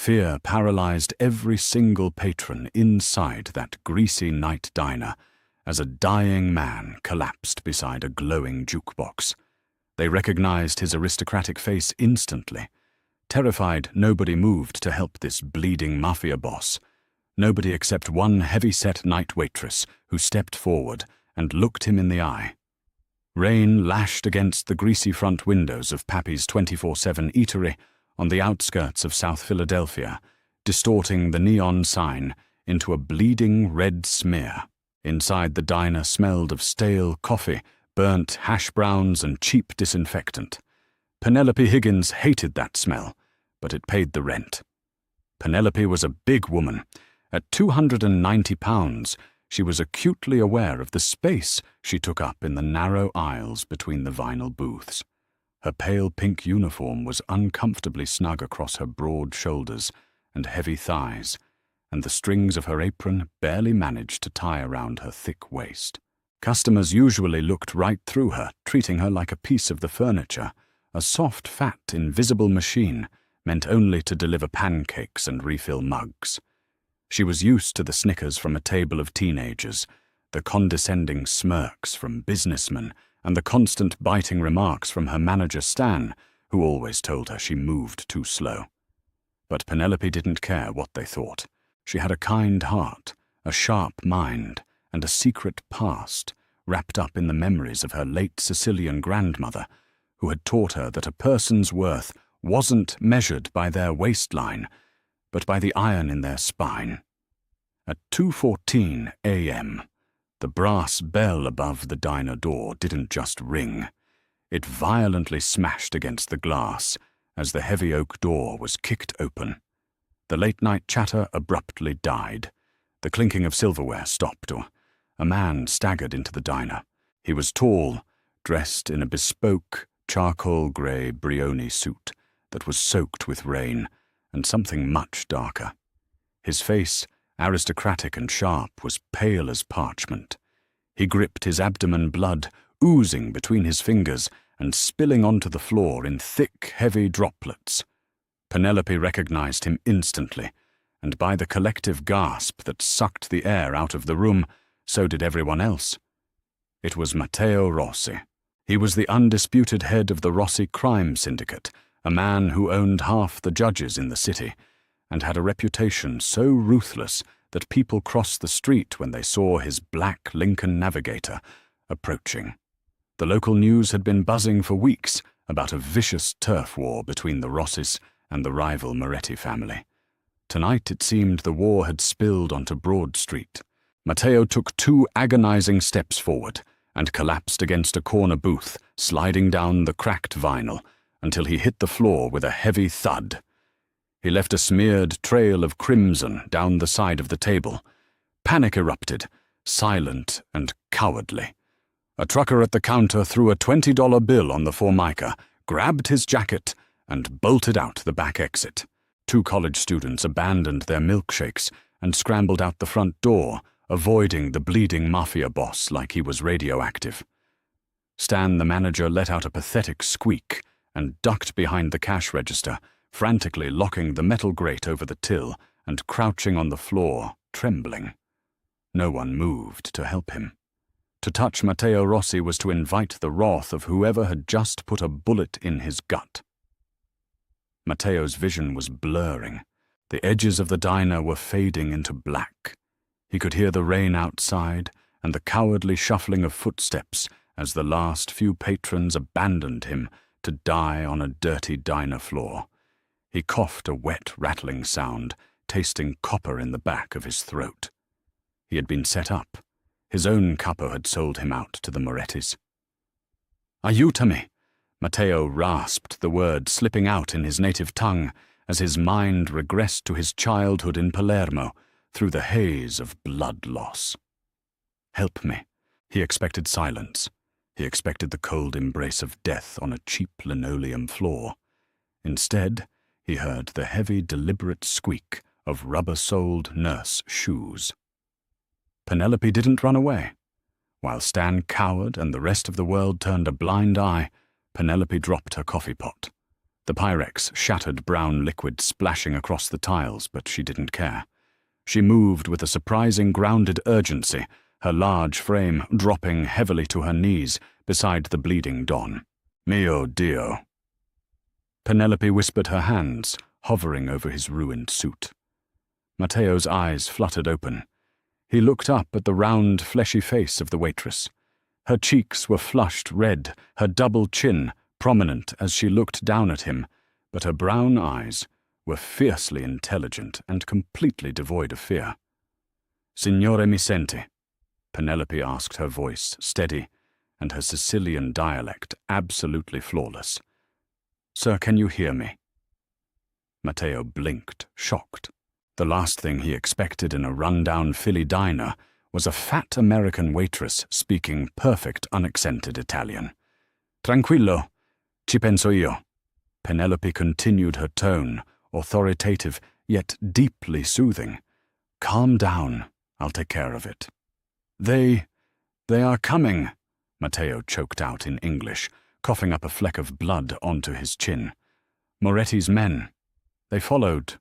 Fear paralyzed every single patron inside that greasy night diner as a dying man collapsed beside a glowing jukebox. They recognized his aristocratic face instantly. Terrified, nobody moved to help this bleeding mafia boss. Nobody except one heavy-set night waitress who stepped forward and looked him in the eye. Rain lashed against the greasy front windows of Pappy's 24/7 eatery on the outskirts of South Philadelphia, distorting the neon sign into a bleeding red smear. Inside the diner smelled of stale coffee, burnt hash browns, and cheap disinfectant. Penelope Higgins hated that smell, but it paid the rent. Penelope was a big woman. At 290 pounds, she was acutely aware of the space she took up in the narrow aisles between the vinyl booths. Her pale pink uniform was uncomfortably snug across her broad shoulders and heavy thighs, and the strings of her apron barely managed to tie around her thick waist. Customers usually looked right through her, treating her like a piece of the furniture, a soft, fat, invisible machine meant only to deliver pancakes and refill mugs. She was used to the snickers from a table of teenagers, the condescending smirks from businessmen, and the constant biting remarks from her manager Stan, who always told her she moved too slow. But Penelope didn't care what they thought. She had a kind heart, a sharp mind, and a secret past wrapped up in the memories of her late Sicilian grandmother, who had taught her that a person's worth wasn't measured by their waistline, but by the iron in their spine. At 2:14 a.m., the brass bell above the diner door didn't just ring. It violently smashed against the glass as the heavy oak door was kicked open. The late-night chatter abruptly died. The clinking of silverware stopped. A man staggered into the diner. He was tall, dressed in a bespoke, charcoal-grey Brioni suit that was soaked with rain and something much darker. His face, aristocratic and sharp, was pale as parchment. He gripped his abdomen, blood oozing between his fingers and spilling onto the floor in thick, heavy droplets. Penelope recognized him instantly, and by the collective gasp that sucked the air out of the room, so did everyone else. It was Matteo Rossi. He was the undisputed head of the Rossi crime syndicate, a man who owned half the judges in the city, and had a reputation so ruthless that people crossed the street when they saw his black Lincoln Navigator approaching. The local news had been buzzing for weeks about a vicious turf war between the Rossis and the rival Moretti family. Tonight it seemed the war had spilled onto Broad Street. Matteo took 2 agonizing steps forward and collapsed against a corner booth, sliding down the cracked vinyl until he hit the floor with a heavy thud. He left a smeared trail of crimson down the side of the table. Panic erupted, silent and cowardly. A trucker at the counter threw a $20 bill on the Formica, grabbed his jacket, and bolted out the back exit. 2 college students abandoned their milkshakes and scrambled out the front door, avoiding the bleeding mafia boss like he was radioactive. Stan, the manager, let out a pathetic squeak and ducked behind the cash register, frantically locking the metal grate over the till and crouching on the floor, trembling. No one moved to help him. To touch Matteo Rossi was to invite the wrath of whoever had just put a bullet in his gut. Matteo's vision was blurring. The edges of the diner were fading into black. He could hear the rain outside and the cowardly shuffling of footsteps as the last few patrons abandoned him to die on a dirty diner floor. He coughed a wet, rattling sound, tasting copper in the back of his throat. He had been set up. His own capo had sold him out to the Morettis. "Aiutami!" Matteo rasped, the word slipping out in his native tongue as his mind regressed to his childhood in Palermo through the haze of blood loss. "Help me." He expected silence. He expected the cold embrace of death on a cheap linoleum floor. Instead, he heard the heavy, deliberate squeak of rubber-soled nurse shoes. Penelope didn't run away. While Stan cowered and the rest of the world turned a blind eye, Penelope dropped her coffee pot. The Pyrex shattered brown liquid splashing across the tiles, but she didn't care. She moved with a surprising grounded urgency, her large frame dropping heavily to her knees beside the bleeding Don. Mio Dio. Penelope whispered her hands, hovering over his ruined suit. Matteo's eyes fluttered open. He looked up at the round, fleshy face of the waitress. Her cheeks were flushed red, her double chin prominent as she looked down at him, but her brown eyes were fiercely intelligent and completely devoid of fear. "Signore mi sente?" Penelope asked, her voice steady and her Sicilian dialect absolutely flawless. "Sir, can you hear me?" Matteo blinked, shocked. The last thing he expected in a run-down Philly diner was a fat American waitress speaking perfect unaccented Italian. "Tranquillo, ci penso io." Penelope continued her tone, authoritative yet deeply soothing. "Calm down, I'll take care of it." They are coming," Matteo choked out in English, coughing up a fleck of blood onto his chin. "Moretti's men. They followed."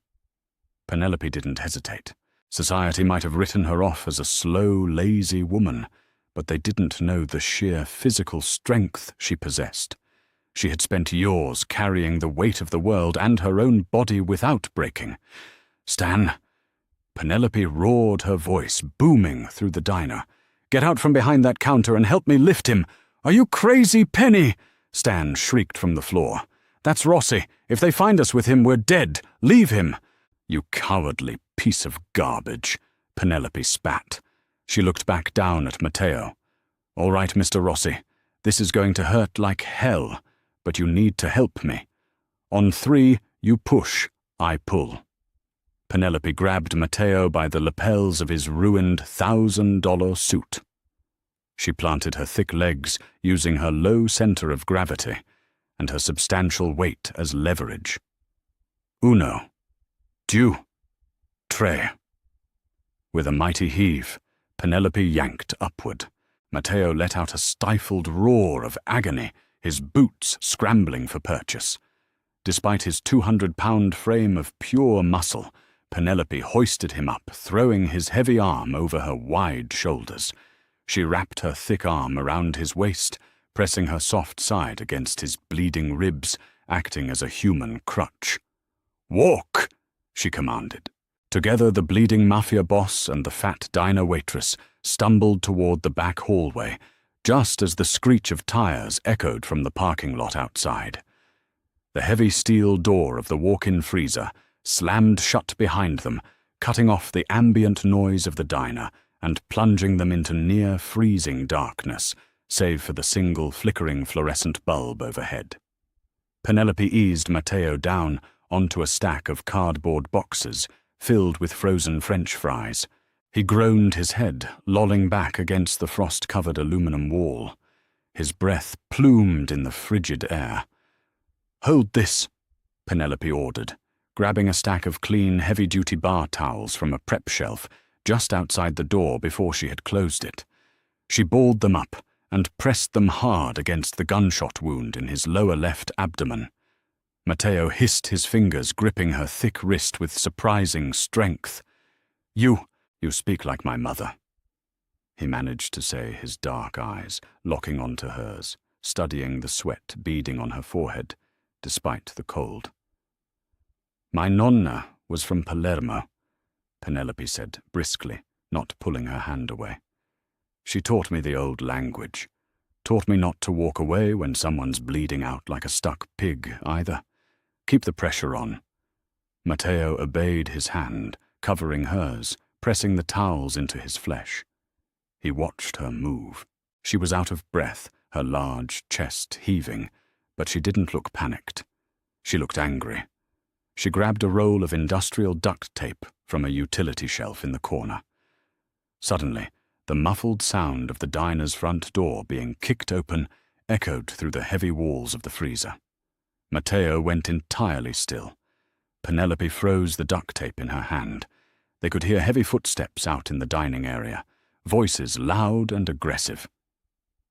Penelope didn't hesitate. Society might have written her off as a slow, lazy woman, but they didn't know the sheer physical strength she possessed. She had spent years carrying the weight of the world and her own body without breaking. "Stan!" Penelope roared, her voice booming through the diner. "Get out from behind that counter and help me lift him!" "Are you crazy, Penny?" Stan shrieked from the floor. "That's Rossi. If they find us with him, we're dead. Leave him." "You cowardly piece of garbage," Penelope spat. She looked back down at Matteo. "All right, Mr. Rossi. This is going to hurt like hell, but you need to help me. On 3, you push, I pull." Penelope grabbed Matteo by the lapels of his ruined $1,000 suit. She planted her thick legs using her low center of gravity and her substantial weight as leverage. "Uno, due, tre." With a mighty heave, Penelope yanked upward. Matteo let out a stifled roar of agony, his boots scrambling for purchase. Despite his 200-pound frame of pure muscle, Penelope hoisted him up, throwing his heavy arm over her wide shoulders. She wrapped her thick arm around his waist, pressing her soft side against his bleeding ribs, acting as a human crutch. "Walk!" she commanded. Together, the bleeding Mafia boss and the fat diner waitress stumbled toward the back hallway, just as the screech of tires echoed from the parking lot outside. The heavy steel door of the walk-in freezer slammed shut behind them, cutting off the ambient noise of the diner and plunging them into near-freezing darkness, save for the single flickering fluorescent bulb overhead. Penelope eased Matteo down onto a stack of cardboard boxes filled with frozen French fries. He groaned his head, lolling back against the frost-covered aluminum wall. His breath plumed in the frigid air. "Hold this," Penelope ordered, grabbing a stack of clean, heavy-duty bar towels from a prep shelf just outside the door before she had closed it. She balled them up and pressed them hard against the gunshot wound in his lower left abdomen. Matteo hissed, his fingers gripping her thick wrist with surprising strength. You speak like my mother," he managed to say, his dark eyes locking onto hers, studying the sweat beading on her forehead, despite the cold. "My nonna was from Palermo," Penelope said briskly, not pulling her hand away. "She taught me the old language. Taught me not to walk away when someone's bleeding out like a stuck pig, either. Keep the pressure on." Matteo obeyed his hand, covering hers, pressing the towels into his flesh. He watched her move. She was out of breath, her large chest heaving, but she didn't look panicked. She looked angry. She grabbed a roll of industrial duct tape from a utility shelf in the corner. Suddenly, the muffled sound of the diner's front door being kicked open echoed through the heavy walls of the freezer. Matteo went entirely still. Penelope froze the duct tape in her hand. They could hear heavy footsteps out in the dining area, voices loud and aggressive.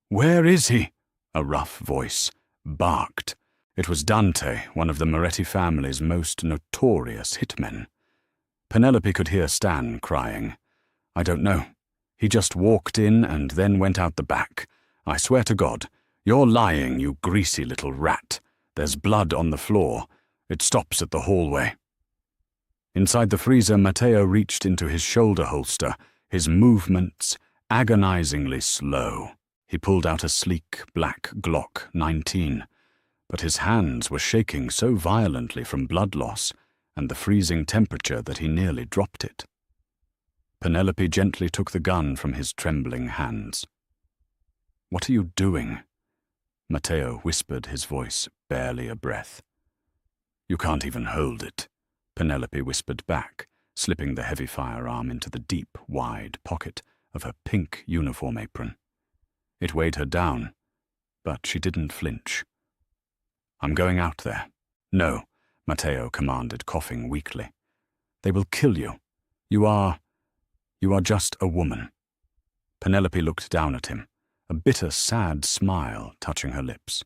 "Where is he?" a rough voice barked. It was Dante, one of the Moretti family's most notorious hitmen. Penelope could hear Stan crying. "I don't know. He just walked in and then went out the back. I swear to God, you're lying, you greasy little rat. There's blood on the floor. It stops at the hallway." Inside the freezer, Matteo reached into his shoulder holster, his movements agonizingly slow. He pulled out a sleek black Glock 19, but his hands were shaking so violently from blood loss and the freezing temperature that he nearly dropped it. Penelope gently took the gun from his trembling hands. "What are you doing?" Matteo whispered, his voice barely a breath. "You can't even hold it," Penelope whispered back, slipping the heavy firearm into the deep, wide pocket of her pink uniform apron. It weighed her down, but she didn't flinch. "I'm going out there." "No," Matteo commanded, coughing weakly. "They will kill you. You are just a woman." Penelope looked down at him, a bitter, sad smile touching her lips.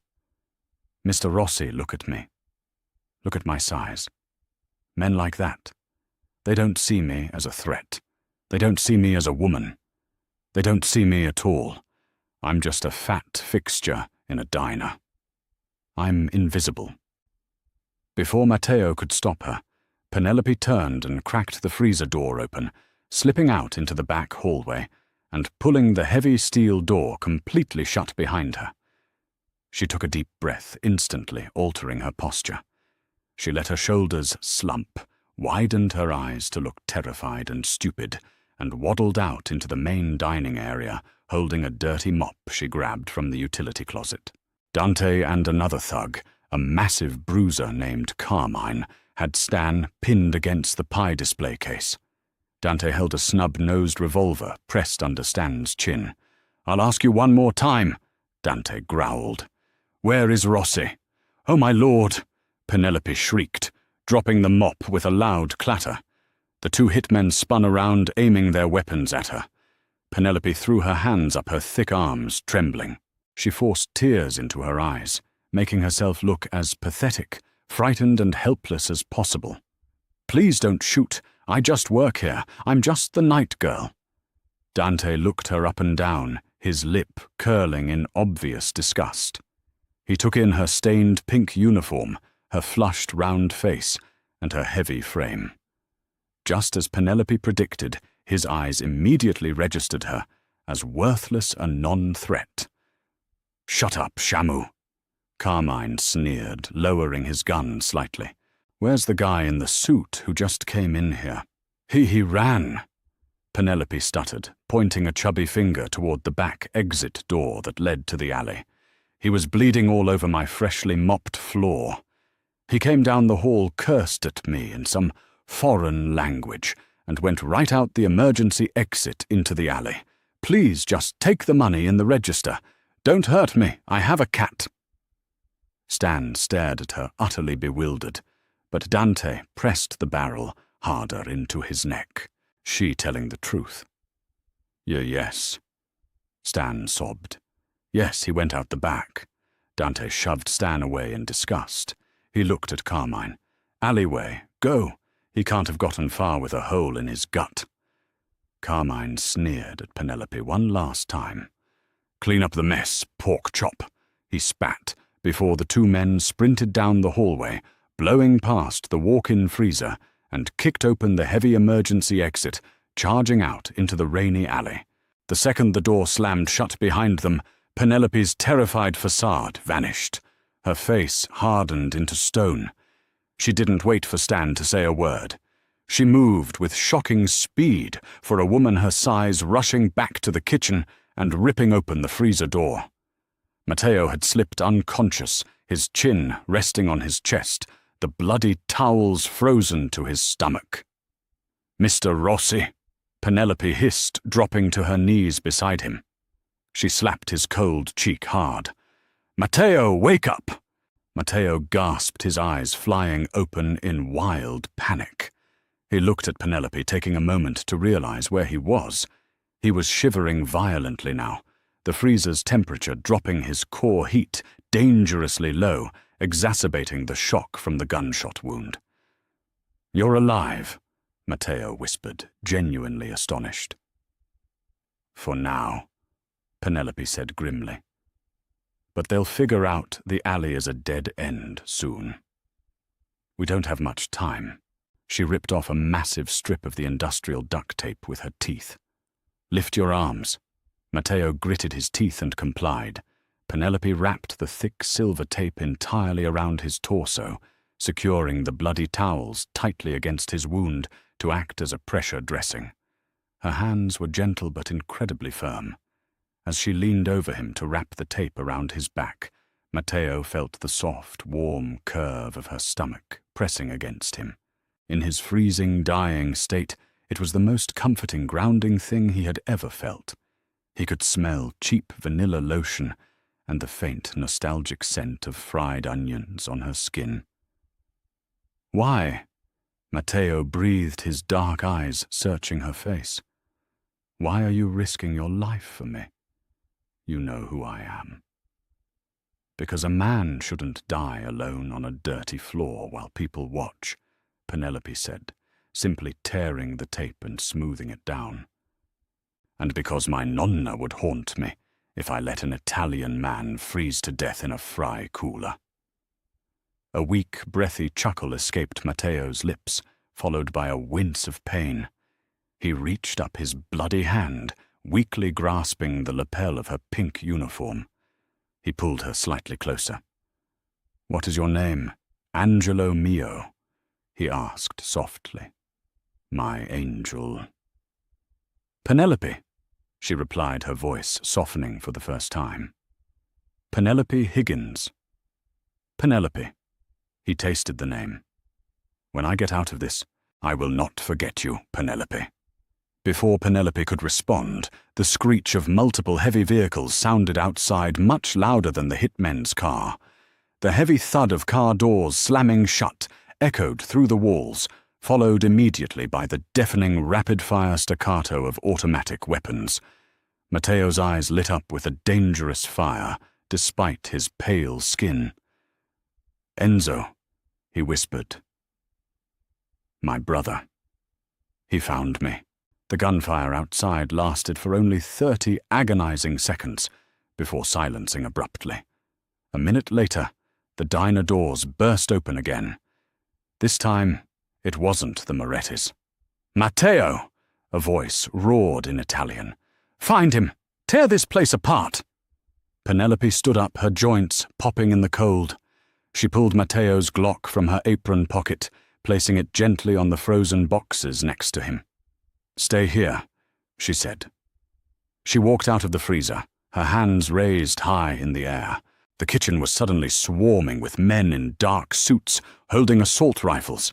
"Mr. Rossi, look at me. Look at my size. Men like that, they don't see me as a threat. They don't see me as a woman. They don't see me at all. I'm just a fat fixture in a diner. I'm invisible." Before Matteo could stop her, Penelope turned and cracked the freezer door open, slipping out into the back hallway and pulling the heavy steel door completely shut behind her. She took a deep breath, instantly altering her posture. She let her shoulders slump, widened her eyes to look terrified and stupid, and waddled out into the main dining area, holding a dirty mop she grabbed from the utility closet. Dante and another thug, a massive bruiser named Carmine, had Stan pinned against the pie display case. Dante held a snub-nosed revolver pressed under Stan's chin. "I'll ask you one more time," Dante growled. "Where is Rossi?" "Oh, my lord!" Penelope shrieked, dropping the mop with a loud clatter. The two hitmen spun around, aiming their weapons at her. Penelope threw her hands up her thick arms, trembling. She forced tears into her eyes, making herself look as pathetic, frightened and helpless as possible. "Please don't shoot. I just work here. I'm just the night girl." Dante looked her up and down, his lip curling in obvious disgust. He took in her stained pink uniform, her flushed round face, and her heavy frame. Just as Penelope predicted, his eyes immediately registered her as worthless a non-threat. "Shut up, Shamu," Carmine sneered, lowering his gun slightly. "Where's the guy in the suit who just came in here?" He ran," Penelope stuttered, pointing a chubby finger toward the back exit door that led to the alley. "He was bleeding all over my freshly mopped floor. He came down the hall, cursed at me in some foreign language, and went right out the emergency exit into the alley. Please just take the money in the register. Don't hurt me, I have a cat." Stan stared at her, utterly bewildered, but Dante pressed the barrel harder into his neck, she telling the truth. Yes," Stan sobbed. "Yes, he went out the back." Dante shoved Stan away in disgust. He looked at Carmine. "Alleyway, go. He can't have gotten far with a hole in his gut." Carmine sneered at Penelope one last time. "Clean up the mess, pork chop," he spat, before the two men sprinted down the hallway, blowing past the walk-in freezer, and kicked open the heavy emergency exit, charging out into the rainy alley. The second the door slammed shut behind them, Penelope's terrified facade vanished. Her face hardened into stone. She didn't wait for Stan to say a word. She moved with shocking speed for a woman her size, rushing back to the kitchen and ripping open the freezer door. Matteo had slipped unconscious, his chin resting on his chest, the bloody towels frozen to his stomach. "Mr. Rossi," Penelope hissed, dropping to her knees beside him. She slapped his cold cheek hard. "Matteo, wake up!" Matteo gasped, his eyes flying open in wild panic. He looked at Penelope, taking a moment to realize where he was. He was shivering violently now, the freezer's temperature dropping his core heat dangerously low, exacerbating the shock from the gunshot wound. "You're alive," Matteo whispered, genuinely astonished. "For now," Penelope said grimly. "But they'll figure out the alley is a dead end soon. We don't have much time." She ripped off a massive strip of the industrial duct tape with her teeth. "Lift your arms." Matteo gritted his teeth and complied. Penelope wrapped the thick silver tape entirely around his torso, securing the bloody towels tightly against his wound to act as a pressure dressing. Her hands were gentle but incredibly firm. As she leaned over him to wrap the tape around his back, Matteo felt the soft, warm curve of her stomach pressing against him. In his freezing, dying state, it was the most comforting, grounding thing he had ever felt. He could smell cheap vanilla lotion and the faint, nostalgic scent of fried onions on her skin. "Why?" Matteo breathed, his dark eyes searching her face. "Why are you risking your life for me? You know who I am." "Because a man shouldn't die alone on a dirty floor while people watch," Penelope said, simply tearing the tape and smoothing it down. "And because my nonna would haunt me if I let an Italian man freeze to death in a fry cooler." A weak, breathy chuckle escaped Matteo's lips, followed by a wince of pain. He reached up his bloody hand, weakly grasping the lapel of her pink uniform. He pulled her slightly closer. "What is your name?" "Angelo mio," he asked softly. "My angel." "Penelope," she replied, her voice softening for the first time. "Penelope Higgins." "Penelope." He tasted the name. "When I get out of this, I will not forget you, Penelope." Before Penelope could respond, the screech of multiple heavy vehicles sounded outside much louder than the hitmen's car. The heavy thud of car doors slamming shut echoed through the walls, followed immediately by the deafening rapid-fire staccato of automatic weapons. Matteo's eyes lit up with a dangerous fire, despite his pale skin. "Enzo," he whispered. "My brother. He found me." The gunfire outside lasted for only 30 agonizing seconds before silencing abruptly. A minute later, the diner doors burst open again. This time, it wasn't the Morettis. "Matteo!" a voice roared in Italian. "Find him! Tear this place apart!" Penelope stood up, her joints popping in the cold. She pulled Matteo's Glock from her apron pocket, placing it gently on the frozen boxes next to him. "Stay here," she said. She walked out of the freezer, her hands raised high in the air. The kitchen was suddenly swarming with men in dark suits, holding assault rifles.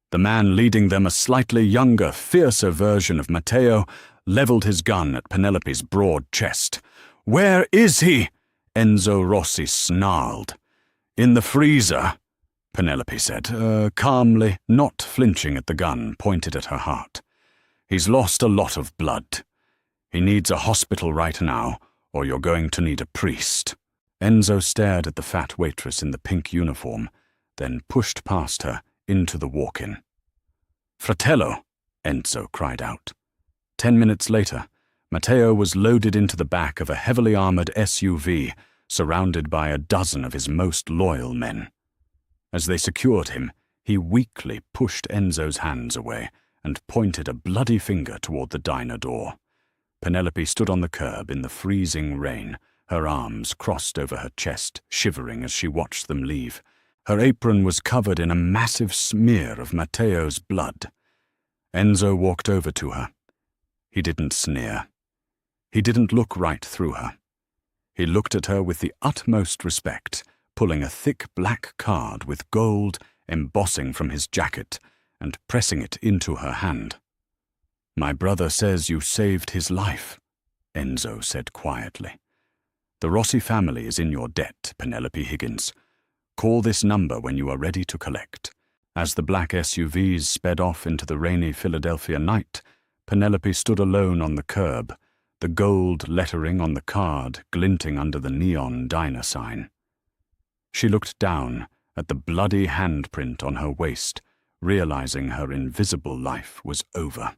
The man leading them, a slightly younger, fiercer version of Matteo, leveled his gun at Penelope's broad chest. "Where is he?" Enzo Rossi snarled. "In the freezer," Penelope said, calmly, not flinching at the gun pointed at her heart. "He's lost a lot of blood. He needs a hospital right now, or you're going to need a priest." Enzo stared at the fat waitress in the pink uniform, then pushed past her into the walk-in. "Fratello!" Enzo cried out. 10 minutes later, Matteo was loaded into the back of a heavily armored SUV, surrounded by a dozen of his most loyal men. As they secured him, he weakly pushed Enzo's hands away and pointed a bloody finger toward the diner door. Penelope stood on the curb in the freezing rain, her arms crossed over her chest, shivering as she watched them leave. Her apron was covered in a massive smear of Matteo's blood. Enzo walked over to her. He didn't sneer. He didn't look right through her. He looked at her with the utmost respect, pulling a thick black card with gold embossing from his jacket and pressing it into her hand. "My brother says you saved his life," Enzo said quietly. "The Rossi family is in your debt, Penelope Higgins. Call this number when you are ready to collect." As the black SUVs sped off into the rainy Philadelphia night, Penelope stood alone on the curb, the gold lettering on the card glinting under the neon diner sign. She looked down, at the bloody handprint on her waist, realizing her invisible life was over.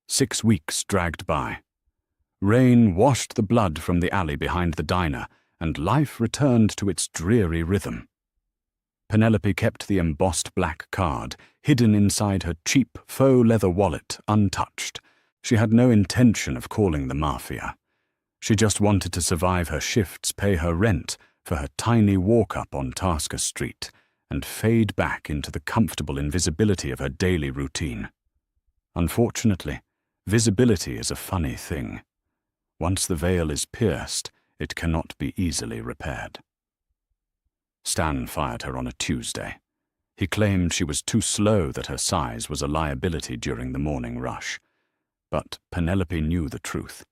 6 weeks dragged by. Rain washed the blood from the alley behind the diner, and life returned to its dreary rhythm. Penelope kept the embossed black card, hidden inside her cheap faux leather wallet, untouched. She had no intention of calling the Mafia. She just wanted to survive her shifts, pay her rent for her tiny walk-up on Tasker Street, and fade back into the comfortable invisibility of her daily routine. Unfortunately, visibility is a funny thing. Once the veil is pierced, it cannot be easily repaired. Stan fired her on a Tuesday. He claimed she was too slow, that her size was a liability during the morning rush. But Penelope knew the truth.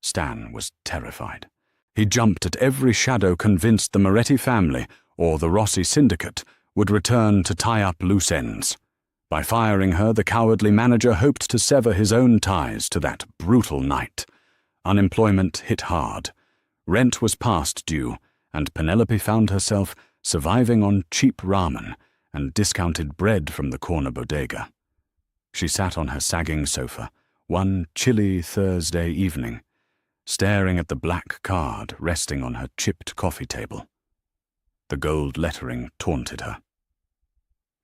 Stan was terrified. He jumped at every shadow, convinced the Moretti family, or the Rossi syndicate, would return to tie up loose ends. By firing her, the cowardly manager hoped to sever his own ties to that brutal night. Unemployment hit hard. Rent was past due, and Penelope found herself surviving on cheap ramen and discounted bread from the corner bodega. She sat on her sagging sofa, one chilly Thursday evening, staring at the black card resting on her chipped coffee table. The gold lettering taunted her.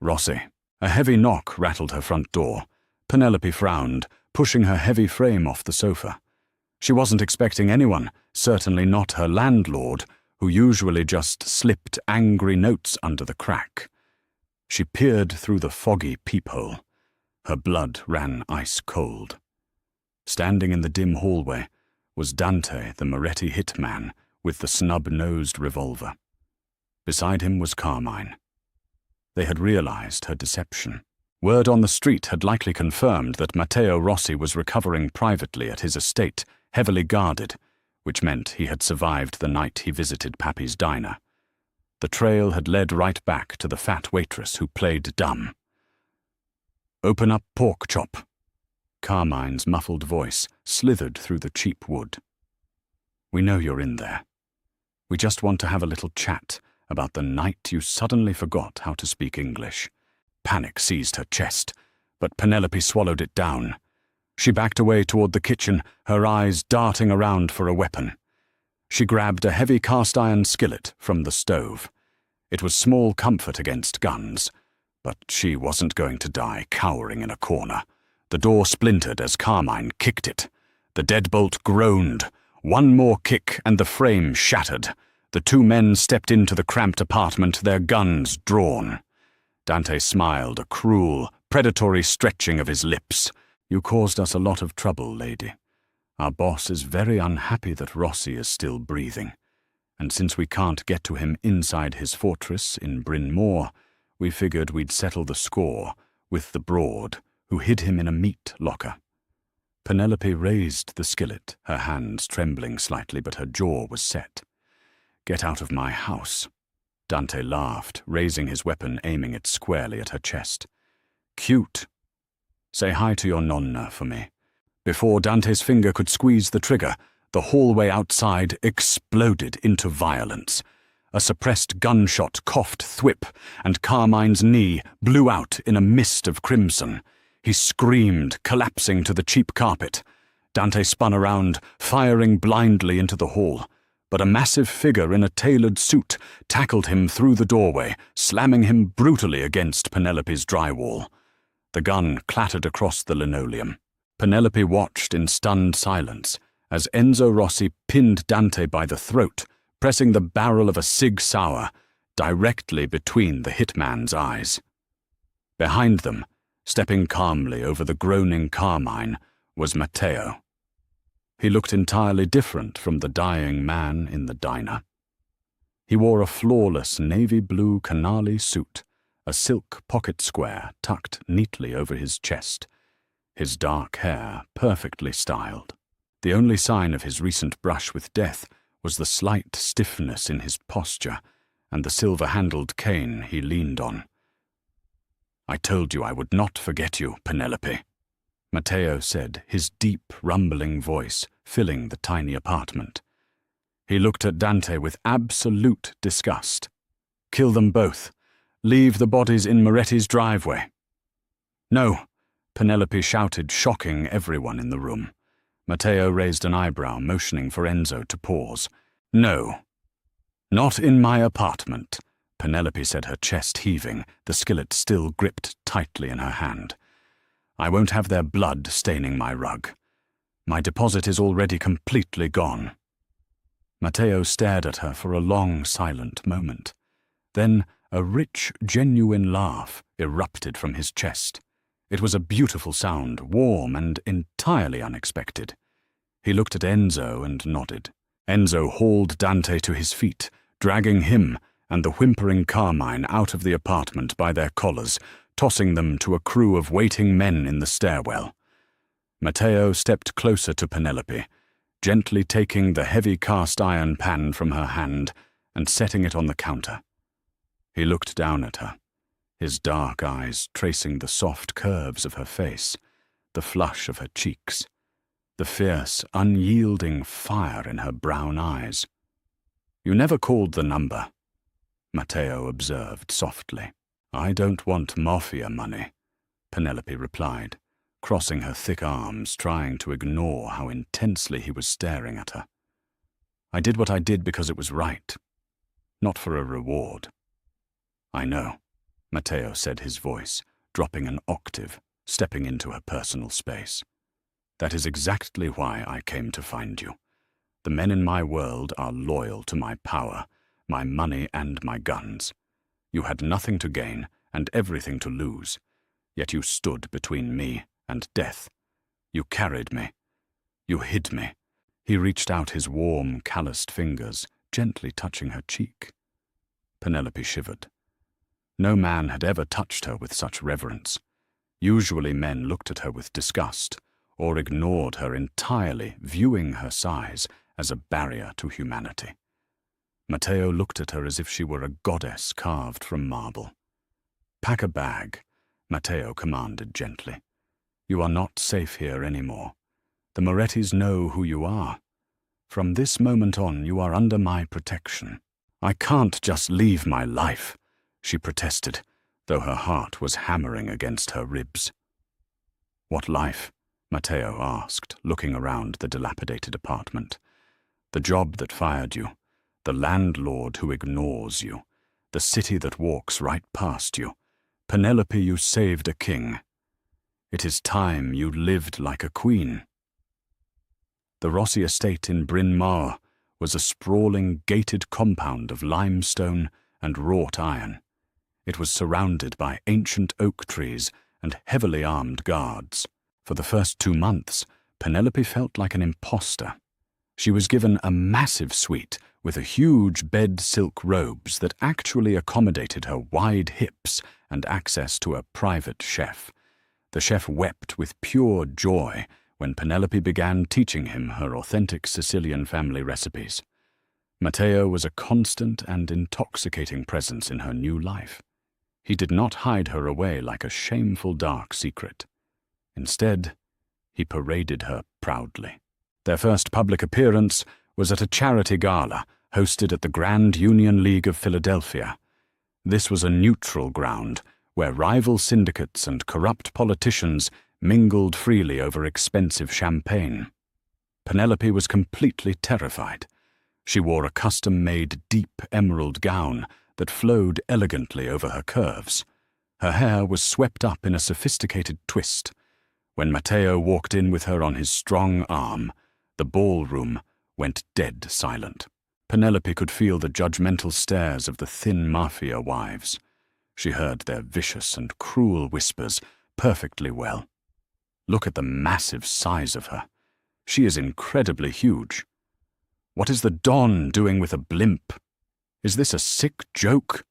Rossi. A heavy knock rattled her front door. Penelope frowned, pushing her heavy frame off the sofa. She wasn't expecting anyone, certainly not her landlord, who usually just slipped angry notes under the crack. She peered through the foggy peephole. Her blood ran ice-cold. Standing in the dim hallway was Dante, the Moretti hitman, with the snub-nosed revolver. Beside him was Carmine. They had realized her deception. Word on the street had likely confirmed that Matteo Rossi was recovering privately at his estate, heavily guarded, which meant he had survived the night he visited Pappy's diner. The trail had led right back to the fat waitress who played dumb. "Open up pork chop." Carmine's muffled voice slithered through the cheap wood. "We know you're in there. We just want to have a little chat about the night you suddenly forgot how to speak English." Panic seized her chest, but Penelope swallowed it down. She backed away toward the kitchen, her eyes darting around for a weapon. She grabbed a heavy cast-iron skillet from the stove. It was small comfort against guns, but she wasn't going to die cowering in a corner. The door splintered as Carmine kicked it. The deadbolt groaned. One more kick and the frame shattered. The two men stepped into the cramped apartment, their guns drawn. Dante smiled, a cruel, predatory stretching of his lips. "You caused us a lot of trouble, lady. Our boss is very unhappy that Rossi is still breathing, and since we can't get to him inside his fortress in Bryn Mawr, we figured we'd settle the score with the Broad, who hid him in a meat locker." Penelope raised the skillet, her hands trembling slightly, but her jaw was set. "Get out of my house." Dante laughed, raising his weapon, aiming it squarely at her chest. "Cute. Say hi to your nonna for me." Before Dante's finger could squeeze the trigger, the hallway outside exploded into violence. A suppressed gunshot coughed thwip, and Carmine's knee blew out in a mist of crimson. He screamed, collapsing to the cheap carpet. Dante spun around, firing blindly into the hall, but a massive figure in a tailored suit tackled him through the doorway, slamming him brutally against Penelope's drywall. The gun clattered across the linoleum. Penelope watched in stunned silence as Enzo Rossi pinned Dante by the throat, pressing the barrel of a Sig Sauer directly between the hitman's eyes. Behind them, stepping calmly over the groaning Carmine, was Matteo. He looked entirely different from the dying man in the diner. He wore a flawless navy blue canali suit, a silk pocket square tucked neatly over his chest, his dark hair perfectly styled. The only sign of his recent brush with death was the slight stiffness in his posture and the silver-handled cane he leaned on. "I told you I would not forget you, Penelope," Matteo said, his deep, rumbling voice filling the tiny apartment. He looked at Dante with absolute disgust. Kill them both. Leave the bodies in Moretti's driveway." "No," Penelope shouted, shocking everyone in the room. Matteo raised an eyebrow, motioning for Enzo to pause. "No. Not in my apartment," Penelope said, her chest heaving, the skillet still gripped tightly in her hand. "I won't have their blood staining my rug. My deposit is already completely gone." Matteo stared at her for a long, silent moment. Then a rich, genuine laugh erupted from his chest. It was a beautiful sound, warm and entirely unexpected. He looked at Enzo and nodded. Enzo hauled Dante to his feet, dragging him and the whimpering Carmine out of the apartment by their collars, tossing them to a crew of waiting men in the stairwell. Matteo stepped closer to Penelope, gently taking the heavy cast-iron pan from her hand and setting it on the counter. He looked down at her, his dark eyes tracing the soft curves of her face, the flush of her cheeks, the fierce, unyielding fire in her brown eyes. "You never called the number," Matteo observed softly. "I don't want Mafia money," Penelope replied, crossing her thick arms, trying to ignore how intensely he was staring at her. "I did what I did because it was right, not for a reward." "I know," Matteo said, his voice dropping an octave, stepping into her personal space. "That is exactly why I came to find you. The men in my world are loyal to my power, my money and my guns. You had nothing to gain and everything to lose, yet you stood between me and death. You carried me. You hid me." He reached out his warm, calloused fingers, gently touching her cheek. Penelope shivered. No man had ever touched her with such reverence. Usually men looked at her with disgust, or ignored her entirely, viewing her size as a barrier to humanity. Matteo looked at her as if she were a goddess carved from marble. "Pack a bag," Matteo commanded gently. "You are not safe here anymore. The Morettis know who you are. From this moment on, you are under my protection." "I can't just leave my life," she protested, though her heart was hammering against her ribs. "What life?" Matteo asked, looking around the dilapidated apartment. "The job that fired you, the landlord who ignores you, the city that walks right past you. Penelope, you saved a king. It is time you lived like a queen." The Rossi estate in Bryn Mawr was a sprawling, gated compound of limestone and wrought iron. It was surrounded by ancient oak trees and heavily armed guards. For the first 2 months, Penelope felt like an imposter. She was given a massive suite with a huge bed silk robes that actually accommodated her wide hips and access to a private chef. The chef wept with pure joy when Penelope began teaching him her authentic Sicilian family recipes. Matteo was a constant and intoxicating presence in her new life. He did not hide her away like a shameful dark secret. Instead, he paraded her proudly. Their first public appearance was at a charity gala hosted at the Grand Union League of Philadelphia. This was a neutral ground where rival syndicates and corrupt politicians mingled freely over expensive champagne. Penelope was completely terrified. She wore a custom-made deep emerald gown that flowed elegantly over her curves. Her hair was swept up in a sophisticated twist. When Matteo walked in with her on his strong arm, the ballroom went dead silent. Penelope could feel the judgmental stares of the thin Mafia wives. She heard their vicious and cruel whispers perfectly well. "Look at the massive size of her. She is incredibly huge. What is the Don doing with a blimp? Is this a sick joke?"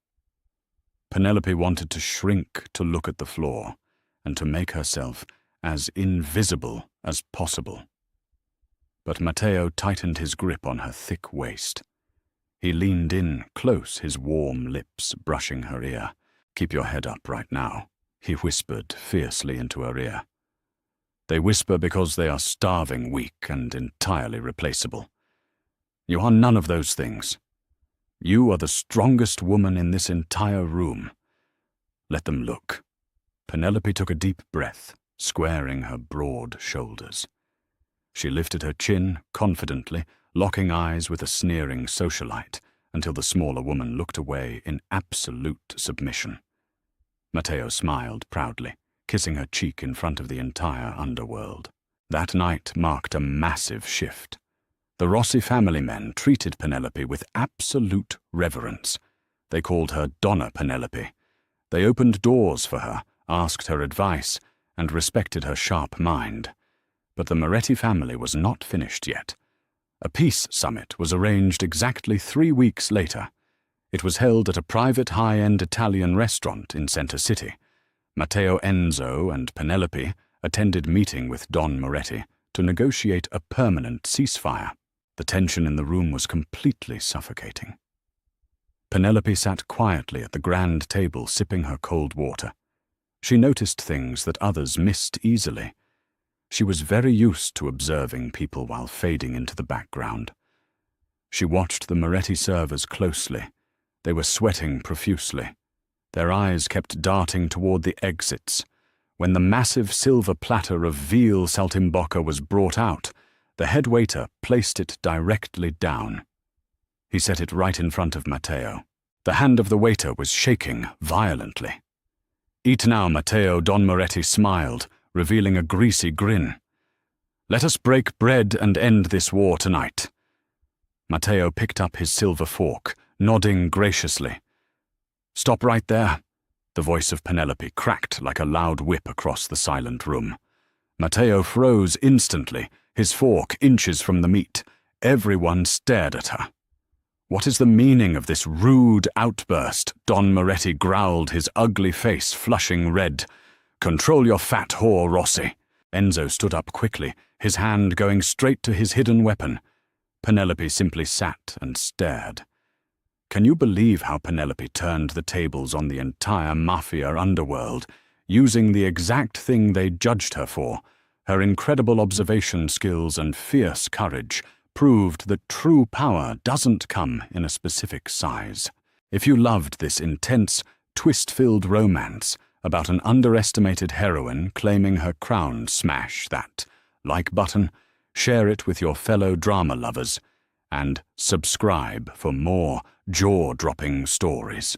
Penelope wanted to shrink to look at the floor and to make herself as invisible as possible. But Matteo tightened his grip on her thick waist. He leaned in close, his warm lips brushing her ear. "Keep your head up right now," he whispered fiercely into her ear. "They whisper because they are starving, weak, and entirely replaceable. You are none of those things. You are the strongest woman in this entire room. Let them look." Penelope took a deep breath, squaring her broad shoulders. She lifted her chin confidently, locking eyes with a sneering socialite, until the smaller woman looked away in absolute submission. Matteo smiled proudly, kissing her cheek in front of the entire underworld. That night marked a massive shift. The Rossi family men treated Penelope with absolute reverence. They called her Donna Penelope. They opened doors for her, asked her advice, and respected her sharp mind. But the Moretti family was not finished yet. A peace summit was arranged exactly 3 weeks later. It was held at a private high-end Italian restaurant in Center City. Matteo Enzo and Penelope attended meeting with Don Moretti to negotiate a permanent ceasefire. The tension in the room was completely suffocating. Penelope sat quietly at the grand table sipping her cold water. She noticed things that others missed easily. She was very used to observing people while fading into the background. She watched the Moretti servers closely. They were sweating profusely. Their eyes kept darting toward the exits. When the massive silver platter of veal saltimbocca was brought out, the head waiter placed it directly down. He set it right in front of Matteo. The hand of the waiter was shaking violently. "Eat now, Matteo," Don Moretti smiled, revealing a greasy grin. "Let us break bread and end this war tonight." Matteo picked up his silver fork, nodding graciously. "Stop right there." The voice of Penelope cracked like a loud whip across the silent room. Matteo froze instantly, his fork inches from the meat. Everyone stared at her. "What is the meaning of this rude outburst?" Don Moretti growled, his ugly face flushing red. "Control your fat whore, Rossi." Enzo stood up quickly, his hand going straight to his hidden weapon. Penelope simply sat and stared. Can you believe how Penelope turned the tables on the entire Mafia underworld, using the exact thing they judged her for? Her incredible observation skills and fierce courage proved that true power doesn't come in a specific size. If you loved this intense, twist-filled romance about an underestimated heroine claiming her crown, smash that like button, share it with your fellow drama lovers, and subscribe for more jaw-dropping stories.